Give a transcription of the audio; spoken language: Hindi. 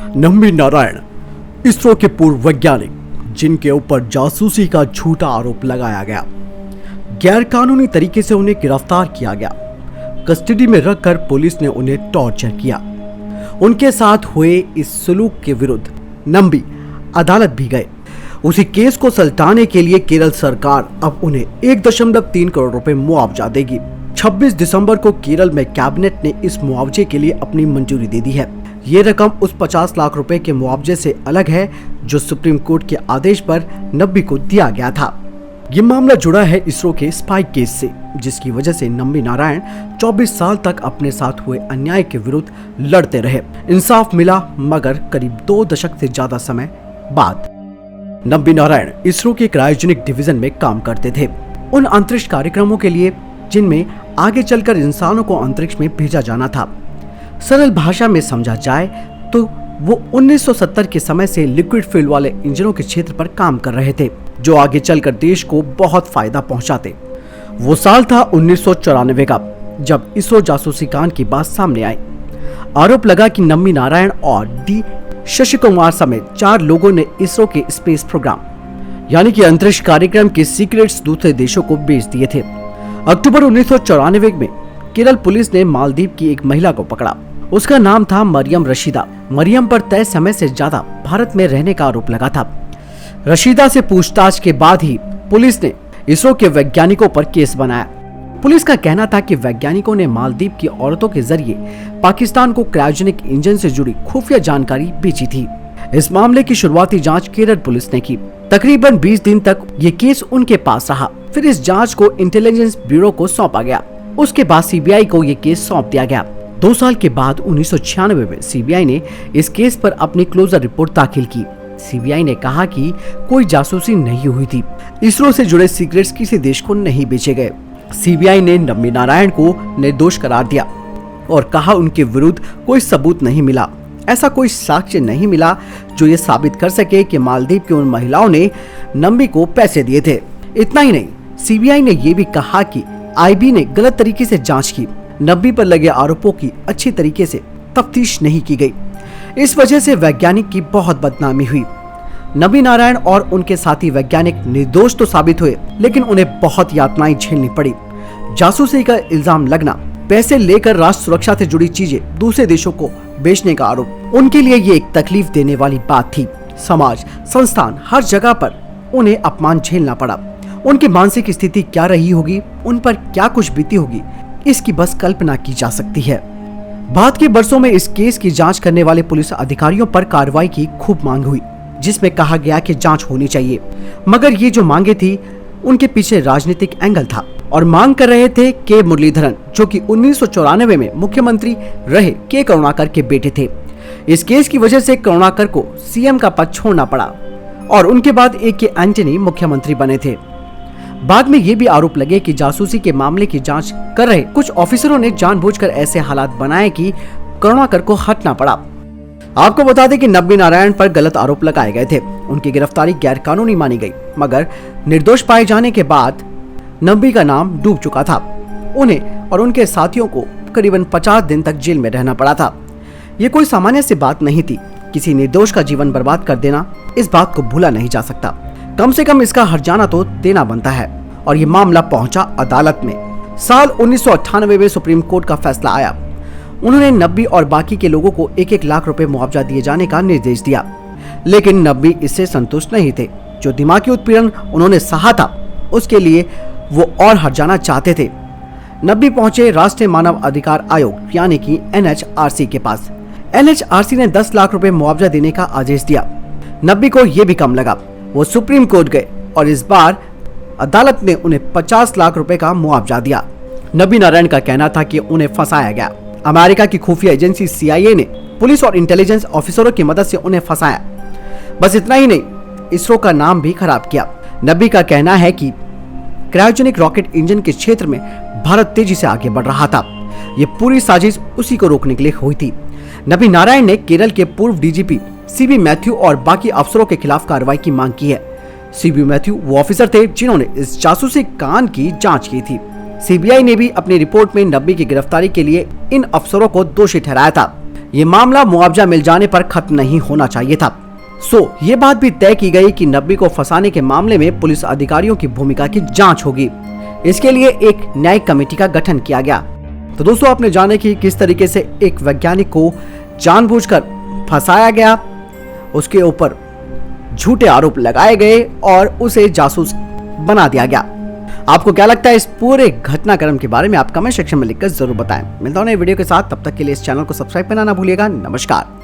नंबी नारायण इसरो के पूर्व वैज्ञानिक जिनके ऊपर जासूसी का झूठा आरोप लगाया गया, गैरकानूनी तरीके से उन्हें गिरफ्तार किया गया। कस्टडी में रखकर पुलिस ने उन्हें टॉर्चर किया। उनके साथ हुए इस सलूक के विरुद्ध नंबी अदालत भी गए। उसी केस को सलटाने के लिए केरल सरकार अब उन्हें 1.3 करोड़ रुपए मुआवजा देगी। 26 दिसंबर को केरल में कैबिनेट ने इस मुआवजे के लिए अपनी मंजूरी दे दी है। ये रकम उस 50 लाख रुपए के मुआवजे से अलग है जो सुप्रीम कोर्ट के आदेश पर नंबी को दिया गया था। ये मामला जुड़ा है इसरो के स्पाई केस से, जिसकी वजह से नंबी नारायण 24 साल तक अपने साथ हुए अन्याय के विरुद्ध लड़ते रहे। इंसाफ मिला, मगर करीब 2 दशक से ज्यादा समय बाद। नंबी नारायण इसरो के क्रायोजेनिक डिवीजन में काम करते थे, उन अंतरिक्ष कार्यक्रमों के लिए जिनमें आगे चलकर इंसानों को अंतरिक्ष में भेजा जाना था। सरल भाषा में समझा जाए तो वो 1970 के समय से लिक्विड फ्यूल वाले इंजनों के क्षेत्र पर काम कर रहे थे, जो आगे चलकर देश को बहुत फायदा पहुंचाते। वो साल था 1994 का, जब इसरो जासूसी कांड की बात सामने आई। आरोप लगा कि नंबी नारायण और डी शशि कुमार समेत 4 लोगों ने इसरो के स्पेस प्रोग्राम यानी कि अंतरिक्ष कार्यक्रम के सीक्रेट्स दूसरे देशों को बेच दिए थे। अक्टूबर 1994 में केरल पुलिस ने मालदीव की एक महिला को पकड़ा। उसका नाम था मरियम रशीदा। मरियम पर तय समय से ज्यादा भारत में रहने का आरोप लगा था। रशीदा से पूछताछ के बाद ही पुलिस ने इसरो के वैज्ञानिकों पर केस बनाया। पुलिस का कहना था कि वैज्ञानिकों ने मालदीव की औरतों के जरिए पाकिस्तान को क्रायोजेनिक इंजन से जुड़ी खुफिया जानकारी बेची थी। इस मामले की शुरुआती जांच केरल पुलिस ने की। तकरीबन 20 दिन तक ये केस उनके पास रहा। फिर इस जांच को इंटेलिजेंस ब्यूरो को सौंपा गया। उसके बाद सीबीआई को ये केस सौंप दिया गया। 2 साल के बाद 1996 में सीबीआई ने इस केस पर अपनी क्लोजर रिपोर्ट दाखिल की। सीबीआई ने कहा कि कोई जासूसी नहीं हुई थी। इसरो से जुड़े सीक्रेट्स किसी देश को नहीं बेचे गए। सीबीआई ने नंबी नारायण को निर्दोष करार दिया और कहा उनके विरुद्ध कोई सबूत नहीं मिला। ऐसा कोई साक्ष्य नहीं मिला जो ये साबित कर सके कि मालदीव की उन महिलाओं ने नंबी को पैसे दिए थे। इतना ही नहीं, सीबीआई ने यह भी कहा कि आईबी ने गलत तरीके से जांच की। नंबी पर लगे आरोपों की अच्छी तरीके से तफ्तीश नहीं की गई। इस वजह से वैज्ञानिक की बहुत बदनामी हुई। नंबी नारायण और उनके साथी वैज्ञानिक निर्दोष तो साबित हुए, लेकिन उन्हें बहुत यातनाएं झेलनी पड़ी। जासूसी का इल्जाम लगना, पैसे लेकर राष्ट्र सुरक्षा से जुड़ी चीजें दूसरे देशों को बेचने का आरोप, उनके लिए ये एक तकलीफ देने वाली बात थी। समाज, संस्थान, हर जगह पर उन्हें अपमान झेलना पड़ा। उनकी मानसिक स्थिति क्या रही होगी, उन पर क्या कुछ बीती होगी, इसकी बस कल्पना की जा सकती है। बाद के वर्षों में इस केस की जांच करने वाले पुलिस अधिकारियों पर कार्रवाई की खूब मांग हुई, जिसमें कहा गया कि जांच होनी चाहिए। मगर ये जो मांगे थी, उनके पीछे राजनीतिक एंगल था और मांग कर रहे थे के मुरलीधरन, जो कि 1994 में मुख्यमंत्री रहे के करुणाकर के बेटे थे। इस केस की वजह से करुणाकर को सीएम का पद छोड़ना पड़ा और उनके बाद के एंटनी मुख्यमंत्री बने थे। बाद में ये भी आरोप लगे कि जासूसी के मामले की जांच कर रहे कुछ ऑफिसरों ने जानबूझकर ऐसे हालात बनाए कि करुणाकर को हटना पड़ा। आपको बता दें कि नंबी नारायण पर गलत आरोप लगाए गए थे। उनकी गिरफ्तारी गैरकानूनी मानी गई, मगर निर्दोष पाए जाने के बाद नंबी का नाम डूब चुका था। उन्हें और उनके साथियों को करीबन 50 दिन तक जेल में रहना पड़ा था। ये कोई सामान्य सी बात नहीं थी। किसी निर्दोष का जीवन बर्बाद कर देना, इस बात को भूला नहीं जा सकता। कम से कम इसका हर्जाना तो देना बनता है। और ये मामला पहुंचा अदालत में। साल 1998 में सुप्रीम कोर्ट का फैसला आया। उन्होंने नंबी और बाकी के लोगों को 1-1 लाख रुपए मुआवजा दिए जाने का निर्देश दिया, लेकिन नंबी इससे संतुष्ट नहीं थे। जो दिमागी उत्पीड़न उन्होंने सहा था, उसके लिए वो और हर्जाना चाहते थे। नंबी पहुंचे राष्ट्रीय मानव अधिकार आयोग यानी कि NHRC के पास। NHRC ने 10 लाख रुपए मुआवजा देने का आदेश दिया। नंबी को यह भी कम लगा। वो सुप्रीम कोर्ट गए और इस बार अदालत ने उन्हें 50 लाख रुपए का मुआवजा दिया। नंबी नारायण का कहना था कि उन्हें फंसाया गया। अमेरिका की खुफिया एजेंसी CIA ने पुलिस और इंटेलिजेंस ऑफिसरों की मदद से उन्हें फंसाया। बस इतना ही नहीं, इसरो का नाम भी खराब किया। नंबी का कहना है कि क्रायोजेनिक रॉकेट इंजन के क्षेत्र में भारत तेजी से आगे बढ़ रहा था। ये पूरी साजिश उसी को रोकने के लिए हुई थी। नंबी नारायण ने केरल के पूर्व DGP CB मैथ्यू और बाकी अफसरों के खिलाफ कार्रवाई की मांग की है। CB मैथ्यू वो ऑफिसर थे जिन्होंने इस जासूसी कांड की जांच की थी। सीबीआई ने भी अपनी रिपोर्ट में नंबी की गिरफ्तारी के लिए इन अफसरों को दोषी ठहराया था। ये मामला मुआवजा मिल जाने पर खत्म नहीं होना चाहिए था। ये बात भी तय की गई कि नब्बी को फंसाने के मामले में पुलिस अधिकारियों की भूमिका की जांच होगी। इसके लिए एक न्यायिक कमेटी का गठन किया गया। तो दोस्तों, आपने जाने कि किस तरीके से एक वैज्ञानिक को जानबूझकर फंसाया गया, उसके ऊपर झूठे आरोप लगाए गए और उसे जासूस बना दिया गया। आपको क्या लगता है इस पूरे घटनाक्रम के बारे में? आप कमेंट सेक्शन में लिखकर जरूर बताएं। मिलता हूं नए वीडियो के साथ, तब तक के लिए इस चैनल को सब्सक्राइब करना ना भूलिएगा। नमस्कार।